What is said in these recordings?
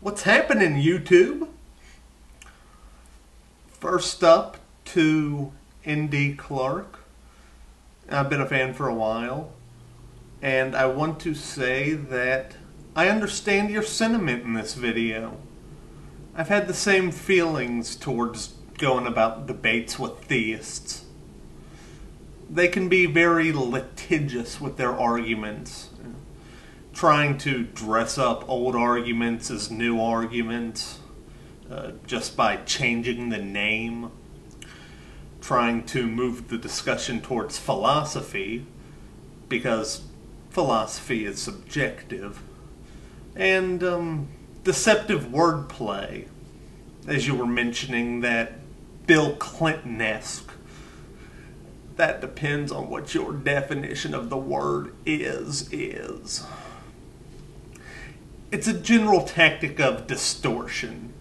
What's happening, YouTube? First up to Indy Clark. I've been a fan for a while, and I want to say that I understand your sentiment in this video. I've had the same feelings towards going about debates with theists. They can be very litigious with their arguments, trying to dress up old arguments as new arguments just by changing the name, trying to move the discussion towards philosophy because philosophy is subjective, and deceptive wordplay, as you were mentioning, that Bill Clinton-esque. That depends on what your definition of the word is. It's a general tactic of distortion.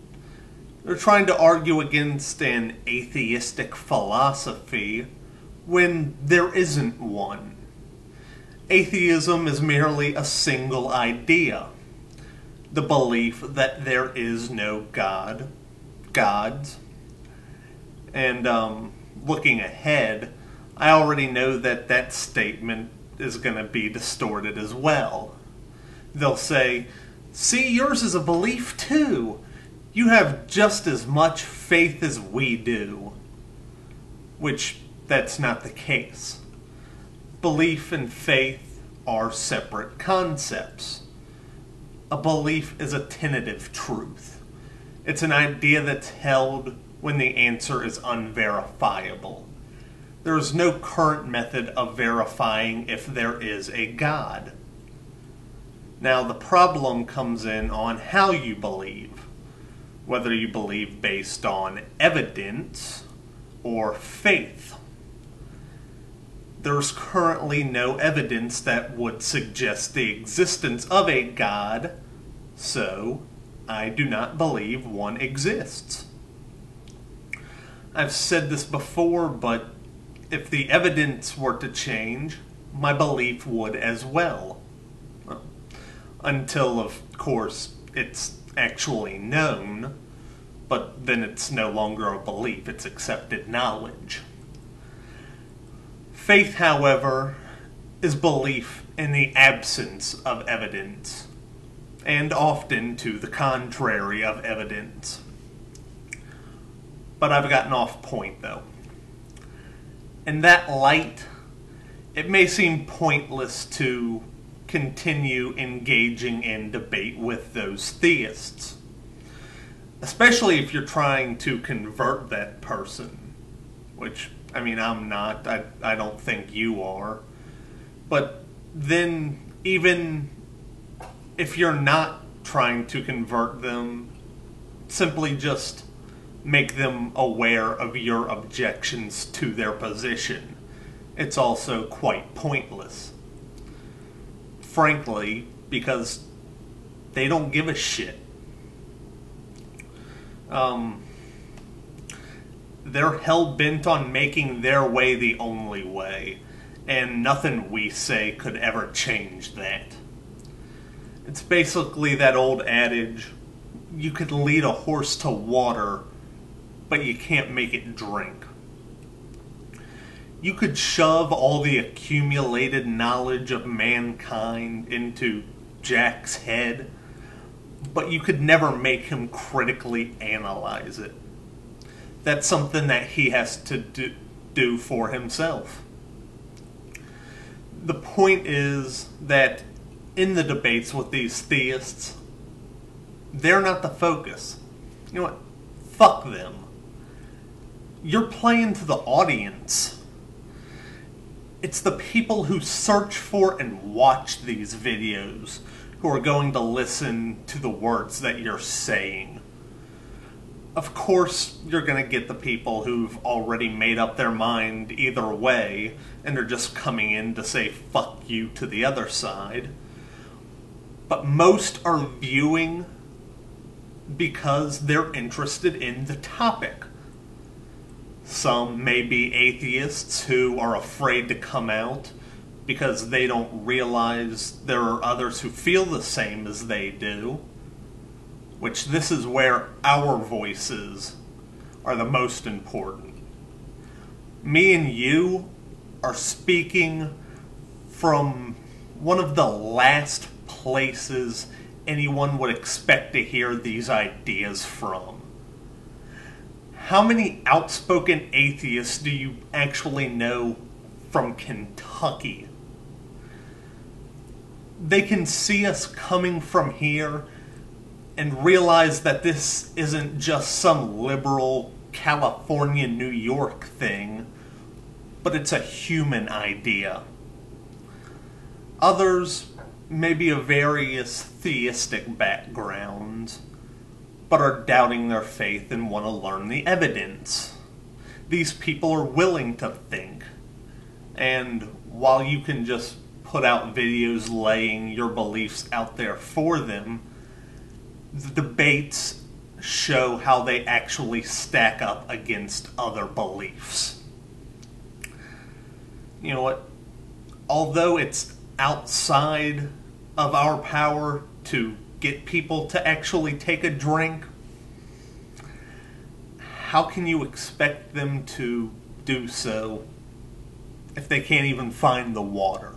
They're trying to argue against an atheistic philosophy when there isn't one. Atheism is merely a single idea. The belief that there is no God, gods. And looking ahead, I already know that that statement is going to be distorted as well. They'll say, see, yours is a belief too. You have just as much faith as we do. Which, that's not the case. Belief and faith are separate concepts. A belief is a tentative truth. It's an idea that's held when the answer is unverifiable. There is no current method of verifying if there is a God. Now, the problem comes in on how you believe. Whether you believe based on evidence or faith. There's currently no evidence that would suggest the existence of a God, so I do not believe one exists. I've said this before, but if the evidence were to change, my belief would as well. Until, of course, it's actually known, but then it's no longer a belief, it's accepted knowledge. Faith, however, is belief in the absence of evidence, and often to the contrary of evidence. But I've gotten off point, though. In that light, it may seem pointless to continue engaging in debate with those theists. Especially if you're trying to convert that person. Which, I mean, I'm not. I don't think you are. But then, even if you're not trying to convert them, simply just make them aware of your objections to their position. It's also quite pointless. Frankly, because they don't give a shit. They're hell-bent on making their way the only way, and nothing we say could ever change that. It's basically that old adage, you could lead a horse to water, but you can't make it drink. You could shove all the accumulated knowledge of mankind into Jack's head, but you could never make him critically analyze it. That's something that he has to do for himself. The point is that in the debates with these theists, they're not the focus. You know what? Fuck them. You're playing to the audience. It's the people who search for and watch these videos who are going to listen to the words that you're saying. Of course, you're going to get the people who've already made up their mind either way, and are just coming in to say fuck you to the other side. But most are viewing because they're interested in the topic. Some may be atheists who are afraid to come out because they don't realize there are others who feel the same as they do. which this is where our voices are the most important. Me and you are speaking from one of the last places anyone would expect to hear these ideas from. How many outspoken atheists do you actually know from Kentucky? They can see us coming from here and realize that this isn't just some liberal California, New York thing, but it's a human idea. Others may be of various theistic backgrounds, but are doubting their faith and want to learn the evidence. These people are willing to think, and while you can just put out videos laying your beliefs out there for them, the debates show how they actually stack up against other beliefs. You know what? Although it's outside of our power to get people to actually take a drink, how can you expect them to do so if they can't even find the water?